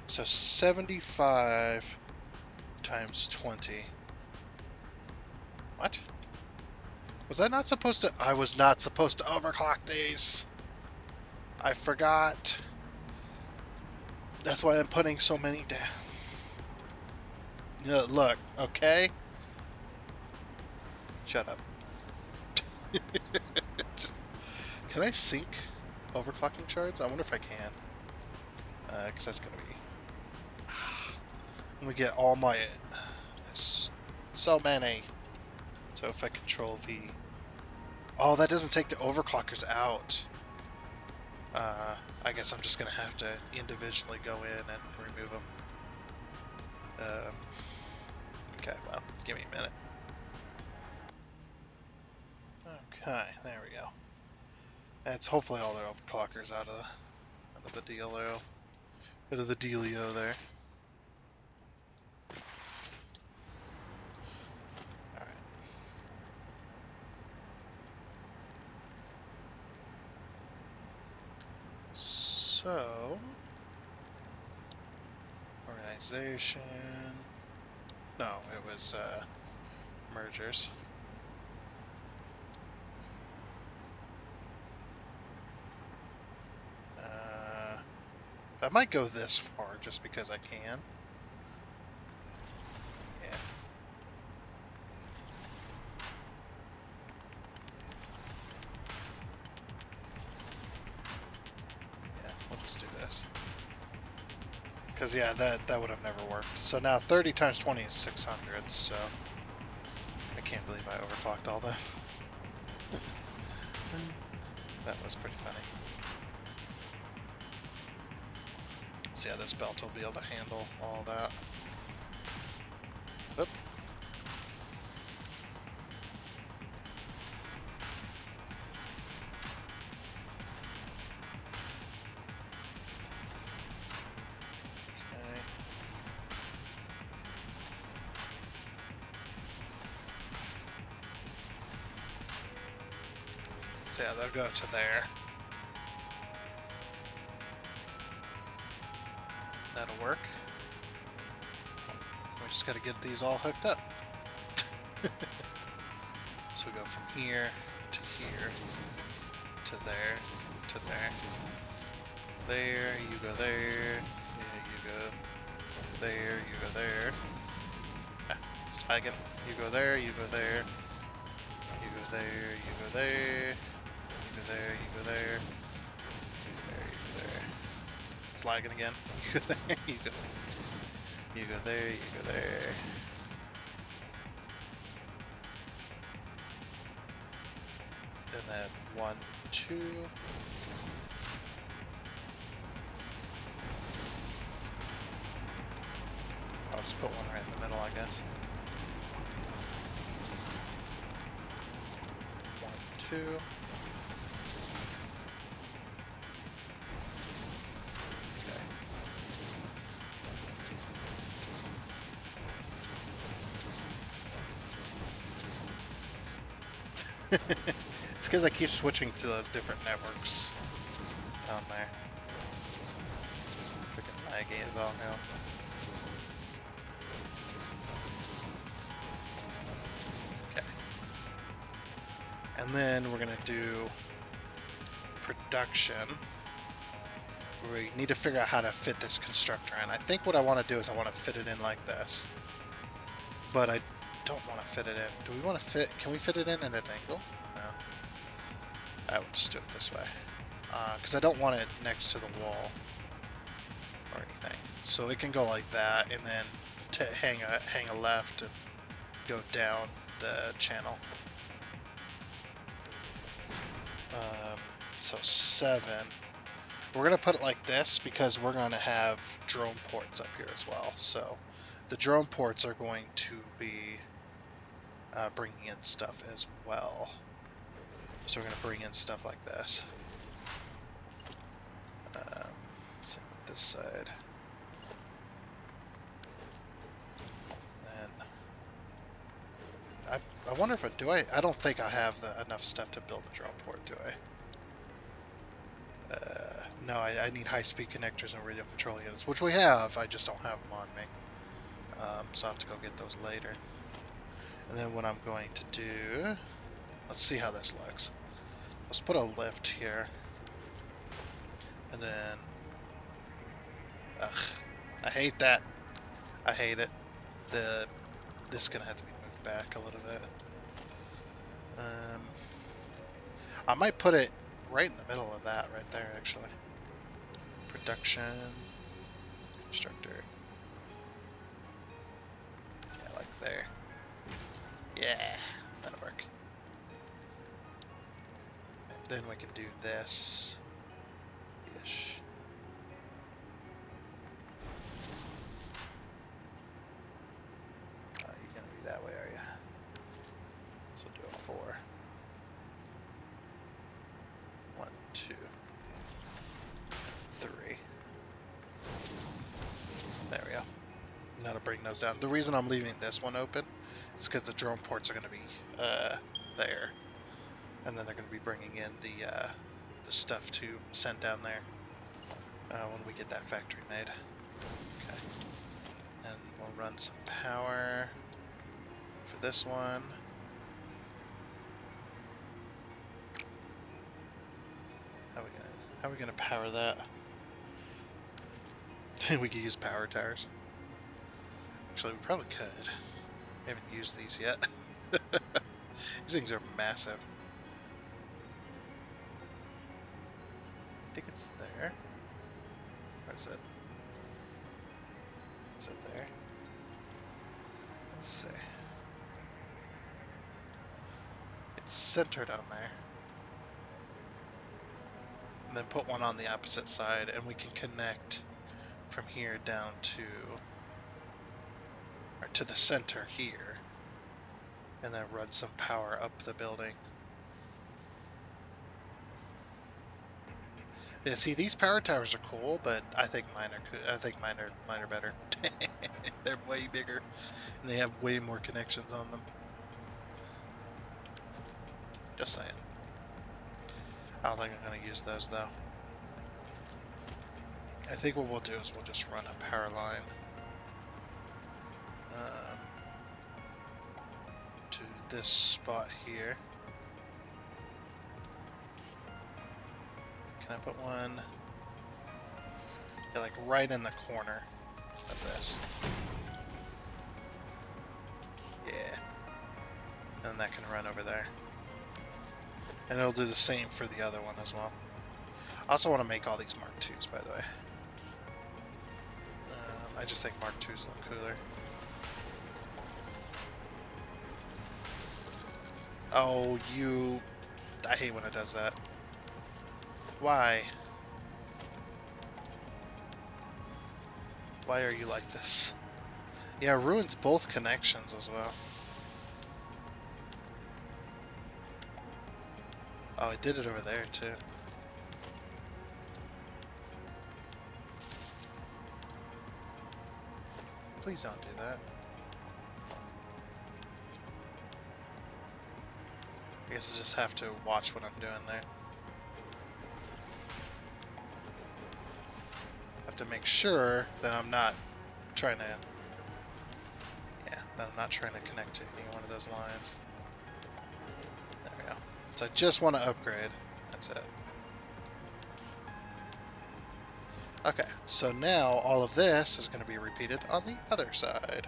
[SPEAKER 1] So 75 times 20. What? Was I not supposed to... I was not supposed to overclock these. I forgot. That's why I'm putting so many down. Yeah, look, okay? Shut up. Can I sync overclocking charts? I wonder if I can. Because that's going to be... Let me get all my... So many. So if I control V... Oh, that doesn't take the overclockers out. I guess I'm just going to have to individually go in and move them. Okay, well, give me a minute. Okay, there we go. That's hopefully all their overclockers out of the dealio. Out of the dealio there. Alright. So organization. No, it was mergers. I might go this far just because I can. Yeah. Yeah, we'll just do this. Because, yeah, that would have never worked. So now 30 times 20 is 600, so I can't believe I overclocked all that. That was pretty funny. So yeah, this belt will be able to handle all that. Oop. Okay. So yeah, they'll go to there. That'll work. We just gotta get these all hooked up. So we go from here, to there, to there. There, you go there. Yeah, you go there, you go there. Ah, it's lagging. You go there, you go there. You go there, you go there. You go there, you go there. There, you go there. It's lagging again. You go there, you go there. You go there, you go there. And then 1, 2. I'll just put one right in the middle, I guess. 1, 2. Okay. It's because I keep switching to those different networks down there. Freaking laggy as all hell. Okay. And then we're gonna do production. We need to figure out how to fit this constructor in. I think what I want to do is I want to fit it in like this. But I don't want to fit it in. Do we want to fit? Can we fit it in at an angle? No. I would just do it this way. Because I don't want it next to the wall or anything. So it can go like that and then hang a left and go down the channel. So 7. We're going to put it like this because we're going to have drone ports up here as well. So the drone ports are going to be bringing in stuff as well. So we're going to bring in stuff like this. Same with this side. And I wonder if I don't think I have enough stuff to build a drone port, do I? No, I need high-speed connectors and radio control units, which we have, I just don't have them on me. So I'll have to go get those later. And then what I'm going to do, let's see how this looks. Let's put a lift here. And then, I hate that. I hate it. This is gonna have to be moved back a little bit. I might put it right in the middle of that right there, actually. Production, constructor. Yeah, like there. Yeah, that'll work. And then we can do this. Ish. bring those down. The reason I'm leaving this one open is because the drone ports are going to be there, and then they're going to be bringing in the stuff to send down there when we get that factory made. Okay, and we'll run some power for this one. How are we gonna power that? We could use power towers. Actually, we probably could. We haven't used these yet. These things are massive. I think it's there. Where is it? Is it there? Let's see. It's centered on there. And then put one on the opposite side, and we can connect from here down to the center here, and then run some power up the building. Yeah, see, these power towers are cool, but I think mine are better. They're way bigger, and they have way more connections on them. Just saying. I don't think I'm going to use those, though. I think what we'll do is we'll just run a power line to this spot here. Can I put one? Yeah, like right in the corner of this. Yeah. And then that can run over there. And it'll do the same for the other one as well. I also want to make all these Mark IIs, by the way. I just think Mark IIs look cooler. Oh, you... I hate when it does that. Why? Why are you like this? Yeah, it ruins both connections as well. Oh, it did it over there too. Please don't do that. I guess I just have to watch what I'm doing there. Have to make sure that I'm not trying to... Yeah, that I'm not trying to connect to any one of those lines. There we go. So I just want to upgrade. That's it. Okay, so now all of this is going to be repeated on the other side.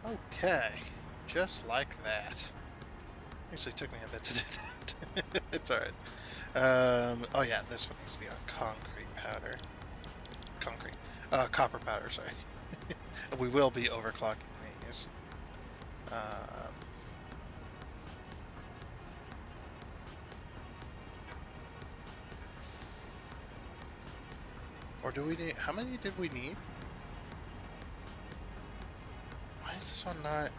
[SPEAKER 1] Okay, just like that. Actually took me a bit to do that. It's alright. Oh yeah, this one needs to be on concrete powder. Copper powder, sorry. We will be overclocking these. Or do we need, how many did we need? Why is this one not?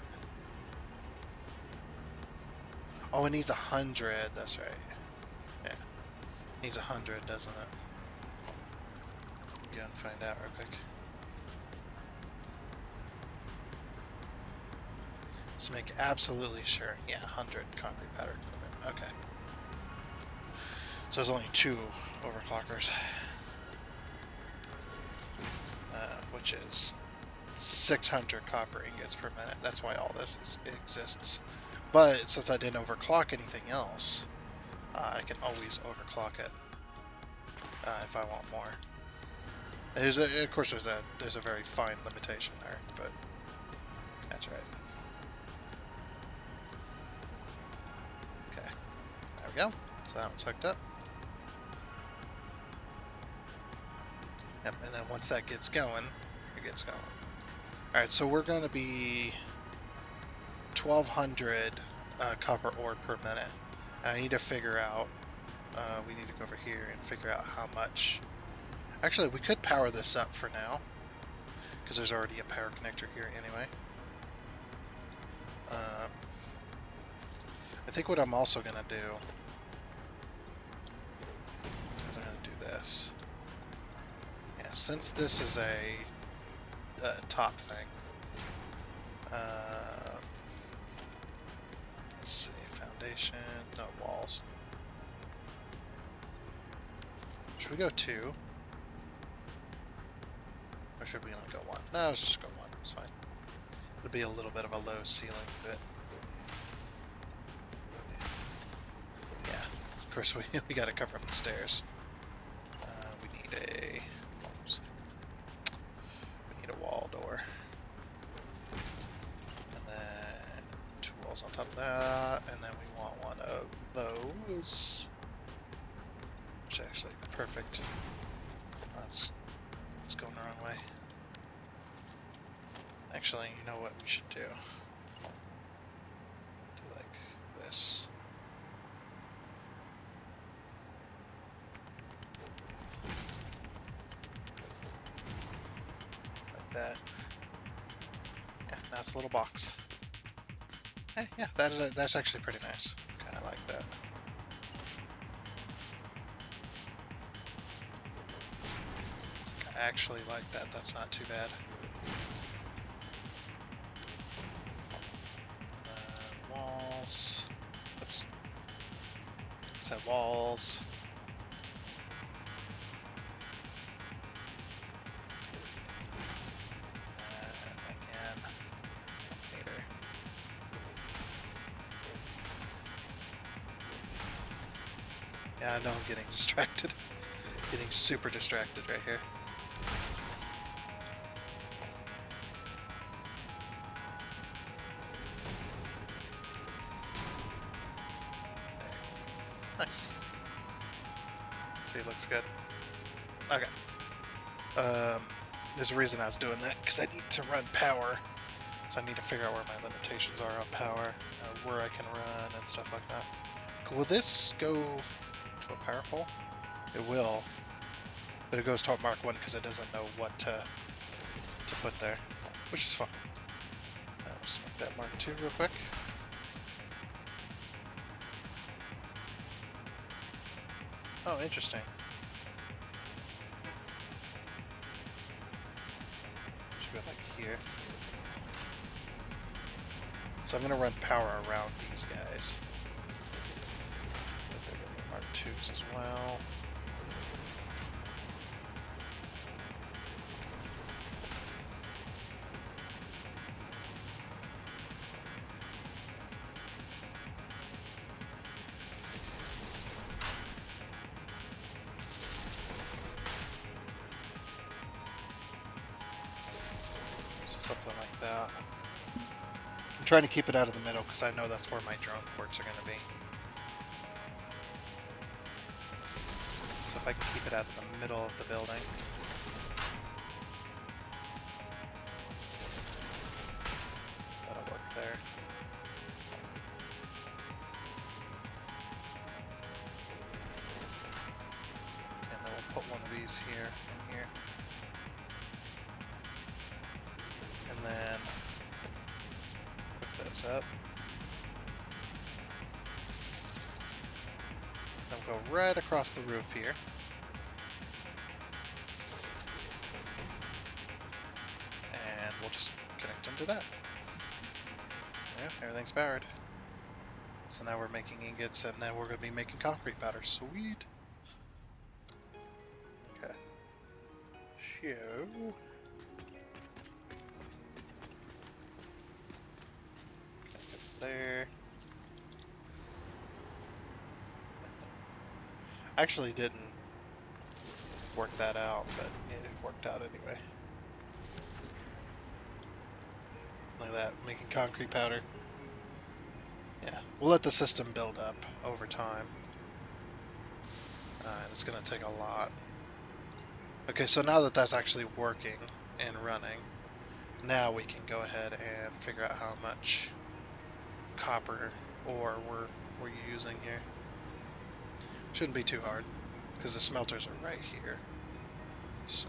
[SPEAKER 1] Oh, it needs 100, that's right. Yeah, it needs 100, doesn't it? Go and find out real quick. Let's make absolutely sure. Yeah, 100 concrete powder. Okay. So there's only 2 overclockers. Which is 600 copper ingots per minute. That's why all this exists. But since I didn't overclock anything else, I can always overclock it if I want more. Of course, there's a very fine limitation there, but that's right. Okay, there we go. So that one's hooked up. Yep, and then once that gets going, it gets going. Alright, so we're going to be 1,200 copper ore per minute. And I need to figure out, we need to go over here and figure out how much. Actually, we could power this up for now, because there's already a power connector here anyway. I think what I'm also going to do is I'm going to do this. Yeah, since this is a top thing. Let's see, foundation, no walls. Should we go 2? Or should we only go 1? No, let's just go 1, it's fine. It'll be a little bit of a low ceiling, but yeah, of course we gotta cover up the stairs. We need a wall door. And then 2 walls on top of that, and then we want one of those. Which is actually perfect. It's going the wrong way. Actually, you know what we should do? Do like this. Like that. Yeah, now it's a little box. Hey, yeah, that's actually pretty nice. Kinda like that. I actually like that, that's not too bad. Walls. Oops. Set walls. Again. Later. Yeah, I know I'm getting distracted. Getting super distracted right here. Nice. See, looks good. Okay. There's a reason I was doing that, because I need to run power. So I need to figure out where my limitations are on power, where I can run and stuff like that. Will this go to a power pole? It will. But it goes to a Mark 1 because it doesn't know what to put there. Which is fine. I'll just make that Mark 2 real quick. Oh, interesting. Should go like here. So I'm going to run power around these guys. But they're going to be Mark 2s as well. Something like that. I'm trying to keep it out of the middle because I know that's where my drone ports are going to be. So if I can keep it out of the middle of the building. That'll work there. And then we'll put one of these here and here. And then hook those up. Then we'll go right across the roof here. And we'll just connect them to that. Yeah, everything's powered. So now we're making ingots, and then we're going to be making concrete powder. Sweet! Okay. So... there. I actually didn't work that out, but it worked out anyway. Look at that, making concrete powder. Yeah, we'll let the system build up over time. It's going to take a lot. Okay, so now that that's actually working and running, now we can go ahead and figure out how much copper ore we're using here. Shouldn't be too hard because the smelters are right here. So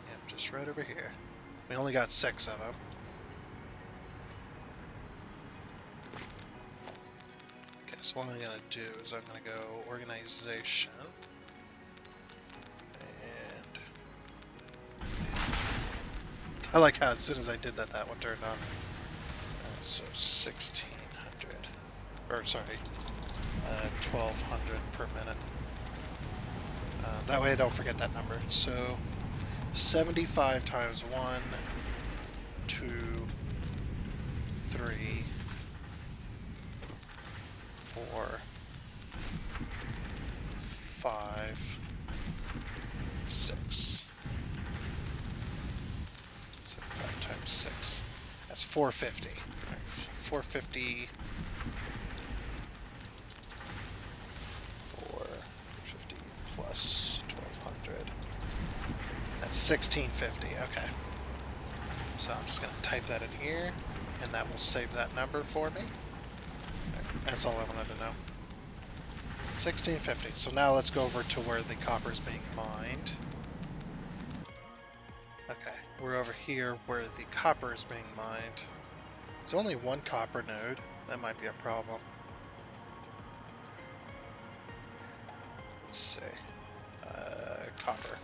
[SPEAKER 1] yeah, just right over here. We only got 6 of them. Okay, so what I'm gonna do is I'm gonna go organization and I like how as soon as I did that, that one turned on. So 1600, or sorry, 1200 per minute. That way I don't forget that number. So 75 times 1, 2, 3, 4, 5, 6. 75 times 6. That's 450. Right, 450. 450 plus 1200. That's 1650. Okay. So I'm just going to type that in here, and that will save that number for me. That's all I wanted to know. 1650. So now let's go over to where the copper is being mined. Okay, we're over here where the copper is being mined. It's only one copper node. That might be a problem. Let's see. Copper.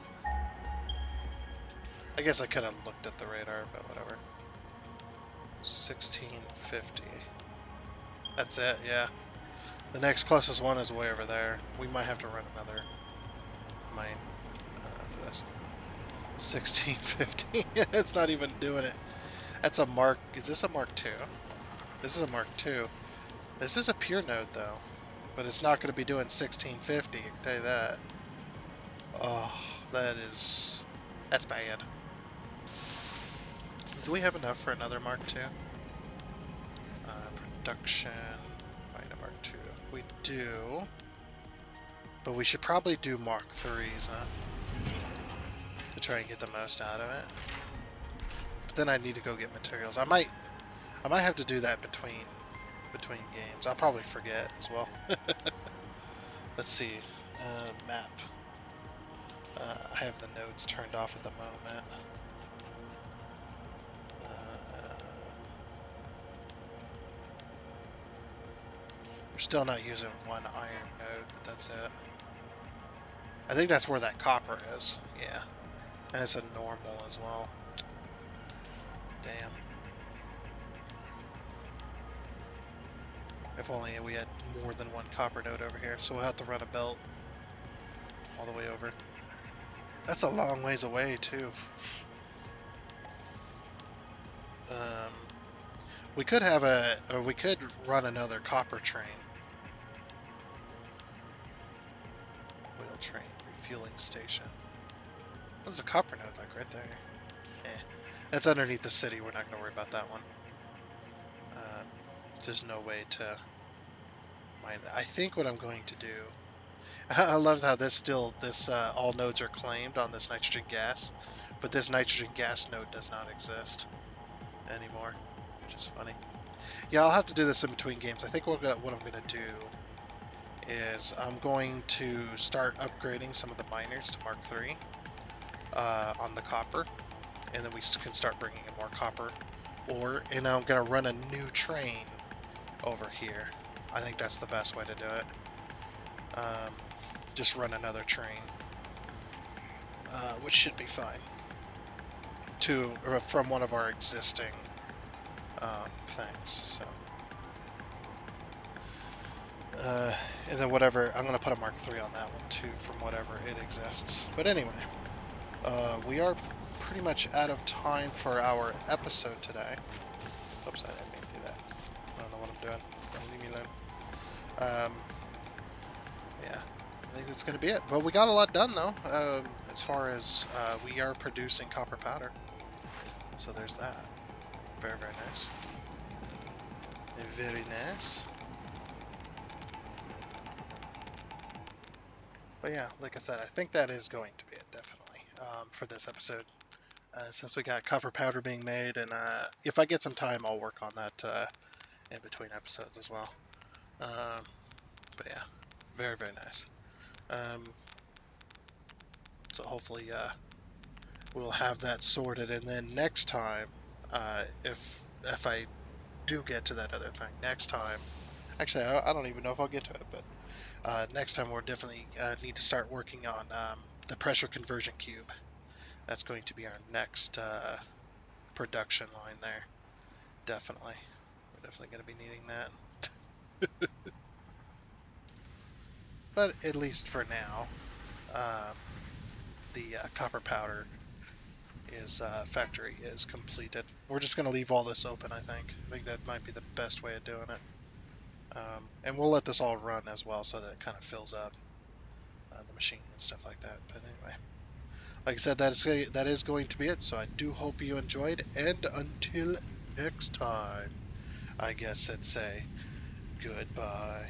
[SPEAKER 1] I guess I could have looked at the radar, but whatever. 1650. That's it, yeah. The next closest one is way over there. We might have to run another mine for this. 1650. It's not even doing it. That's a Mark. Is this a Mark II? This is a Mark II. This is a pure node though, but it's not going to be doing 1650. I can tell you that. Oh, that's bad. Do we have enough for another Mark II? Production. Find a Mark II. We do. But we should probably do Mark IIIs, huh? To try and get the most out of it. But then I need to go get materials. I might have to do that between games. I'll probably forget as well. Let's see. Map. I have the nodes turned off at the moment. We're still not using one iron node, but that's it. I think that's where that copper is. Yeah. And it's a normal as well. Damn. If only we had more than one copper node over here. So we'll have to run a belt all the way over. That's a long ways away too. We could have we could run another copper train. Oil train refueling station. There's a copper node like right there. That's underneath the city. We're not going to worry about that one. There's no way to mine it. I think what I'm going to do. I love how this all nodes are claimed on this nitrogen gas, but this nitrogen gas node does not exist anymore, which is funny. Yeah, I'll have to do this in between games. I think what I'm going to do is I'm going to start upgrading some of the miners to Mark III on the copper, and then we can start bringing in more copper ore, and I'm going to run a new train over here. I think that's the best way to do it. Just run another train, which should be fine, from one of our existing things. So, and then whatever, I'm going to put a Mark III on that one too, from whatever it exists. But anyway, we are pretty much out of time for our episode today. Oops, I didn't mean to do that. I don't know what I'm doing. Don't leave me alone. Yeah, I think that's going to be it. But we got a lot done though, as far as we are producing copper powder. So there's that. Very, very nice. Very nice. But yeah, like I said, I think that is going to be it, definitely, for this episode. Since we got copper powder being made, and if I get some time, I'll work on that in between episodes as well. But yeah, very, very nice. So hopefully we'll have that sorted, and then next time, if I do get to that other thing, next time, actually I don't even know if I'll get to it, but next time we'll definitely need to start working on the pressure conversion cube. That's going to be our next production line there. Definitely. We're definitely going to be needing that. But at least for now, the copper powder factory is completed. We're just going to leave all this open, I think. I think that might be the best way of doing it. And we'll let this all run as well so that it kind of fills up the machine and stuff like that. But anyway, like I said, that is going to be it. So I do hope you enjoyed. And until next time, I guess I'd say goodbye.